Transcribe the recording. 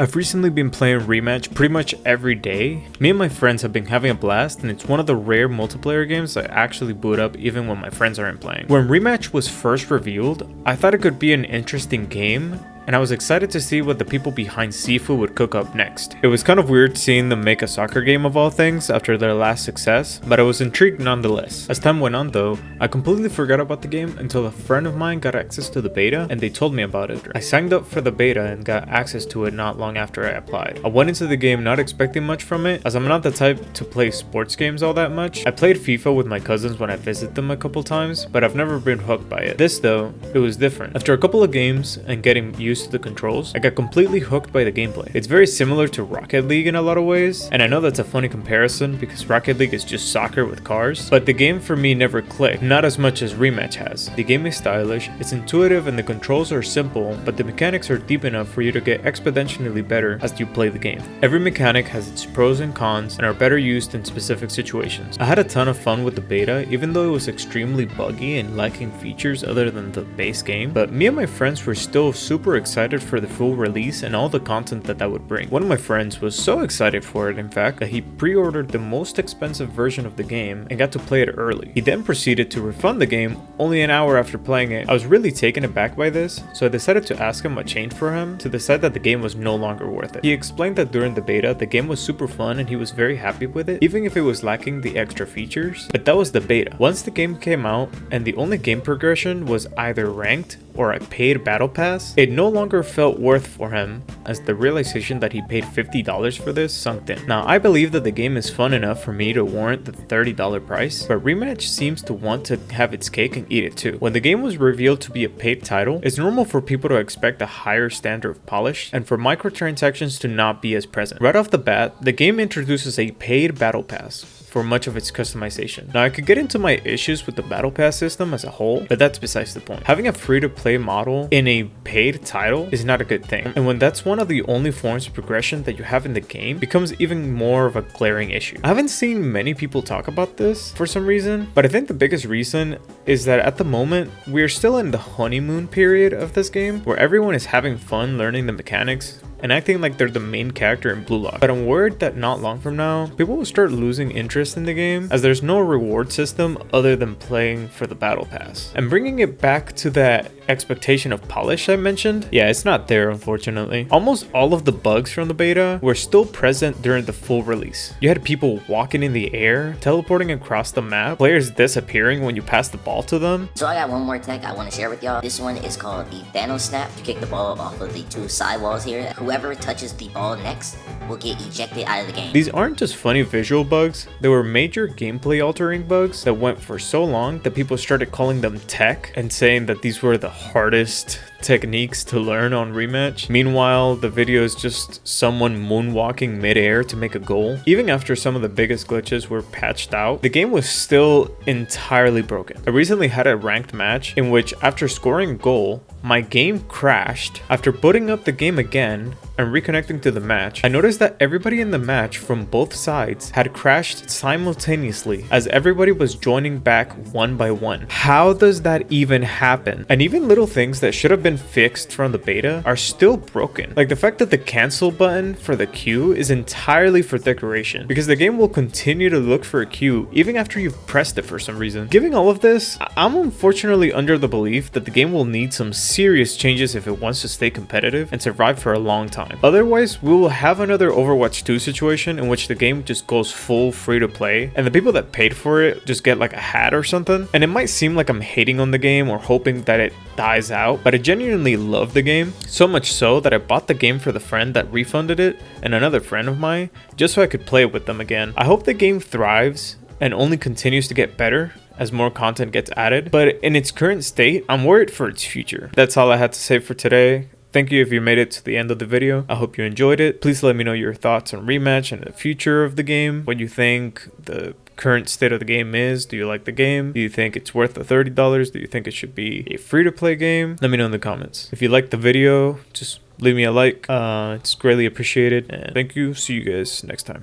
I've recently been playing Rematch pretty much every day. Me and my friends have been having a blast, and it's one of the rare multiplayer games I actually boot up even when my friends aren't playing. When Rematch was first revealed, I thought it could be an interesting game, and I was excited to see what the people behind SIFU would cook up next. It was kind of weird seeing them make a soccer game of all things after their last success, but I was intrigued nonetheless. As time went on though, I completely forgot about the game until a friend of mine got access to the beta and they told me about it. I signed up for the beta and got access to it not long after I applied. I went into the game not expecting much from it, as I'm not the type to play sports games all that much. I played FIFA with my cousins when I visit them a couple times, but I've never been hooked by it. This though, it was different. After a couple of games and getting used to the controls, I got completely hooked by the gameplay. It's very similar to Rocket League in a lot of ways, and I know that's a funny comparison because Rocket League is just soccer with cars, but the game for me never clicked, not as much as Rematch has. The game is stylish, it's intuitive, and the controls are simple, but the mechanics are deep enough for you to get exponentially better as you play the game. Every mechanic has its pros and cons and are better used in specific situations. I had a ton of fun with the beta, even though it was extremely buggy and lacking features other than the base game, but me and my friends were still super excited for the full release and all the content that would bring. One of my friends was so excited for it, in fact, that he pre-ordered the most expensive version of the game and got to play it early. He then proceeded to refund the game only an hour after playing it. I was really taken aback by this, so I decided to ask him what changed for him to decide that the game was no longer worth it. He explained that during the beta, the game was super fun and he was very happy with it, even if it was lacking the extra features. But that was the beta. Once the game came out and the only game progression was either ranked or a paid battle pass, it no longer felt worth for him, as the realization that he paid $50 for this sunk in. Now, I believe that the game is fun enough for me to warrant the $30 price, but Rematch seems to want to have its cake and eat it too. When the game was revealed to be a paid title, it's normal for people to expect a higher standard of polish and for microtransactions to not be as present. Right off the bat, the game introduces a paid battle pass for much of its customization. Now, I could get into my issues with the battle pass system as a whole, but that's besides the point. Having a free-to-play model in a paid title is not a good thing, and when that's one of the only forms of progression that you have in the game, it becomes even more of a glaring issue. I haven't seen many people talk about this for some reason, but I think the biggest reason is that at the moment, we're still in the honeymoon period of this game, where everyone is having fun learning the mechanics and acting like they're the main character in Blue Lock. But I'm worried that not long from now, people will start losing interest in the game, as there's no reward system other than playing for the battle pass. And bringing it back to that expectation of polish I mentioned, yeah, it's not there, unfortunately. Almost all of the bugs from the beta were still present during the full release. You had people walking in the air, teleporting across the map, players disappearing when you pass the ball to them. So I got one more tech I want to share with y'all. This one is called the Thanos Snap. You kick the ball off of the two side walls here. Whoever touches the ball next will get ejected out of the game. These aren't just funny visual bugs, they were major gameplay altering bugs that went for so long that people started calling them tech and saying that these were the hardest techniques to learn on Rematch. Meanwhile, the video is just someone moonwalking midair to make a goal. Even after some of the biggest glitches were patched out, the game was still entirely broken. I recently had a ranked match in which, after scoring a goal, my game crashed. After booting up the game again and reconnecting to the match, I noticed that everybody in the match from both sides had crashed simultaneously, as everybody was joining back one by one. How does that even happen? And even little things that should have been fixed from the beta are still broken. Like the fact that the cancel button for the queue is entirely for decoration, because the game will continue to look for a queue even after you've pressed it for some reason. Given all of this, I'm unfortunately under the belief that the game will need some serious changes if it wants to stay competitive and survive for a long time. Otherwise, we will have another Overwatch 2 situation in which the game just goes full free to play and the people that paid for it just get like a hat or something. And it might seem like I'm hating on the game or hoping that it dies out, but I genuinely love the game, so much so that I bought the game for the friend that refunded it and another friend of mine, just so I could play it with them again. I hope the game thrives and only continues to get better as more content gets added, but in its current state, I'm worried for its future. That's all I had to say for today. Thank you if you made it to the end of the video. I hope you enjoyed it. Please let me know your thoughts on Rematch and the future of the game. What you think the current state of the game is. Do you like the game? Do you think it's worth the $30? Do you think it should be a free-to-play game? Let me know in the comments. If you liked the video, just leave me a like. It's greatly appreciated. And thank you. See you guys next time.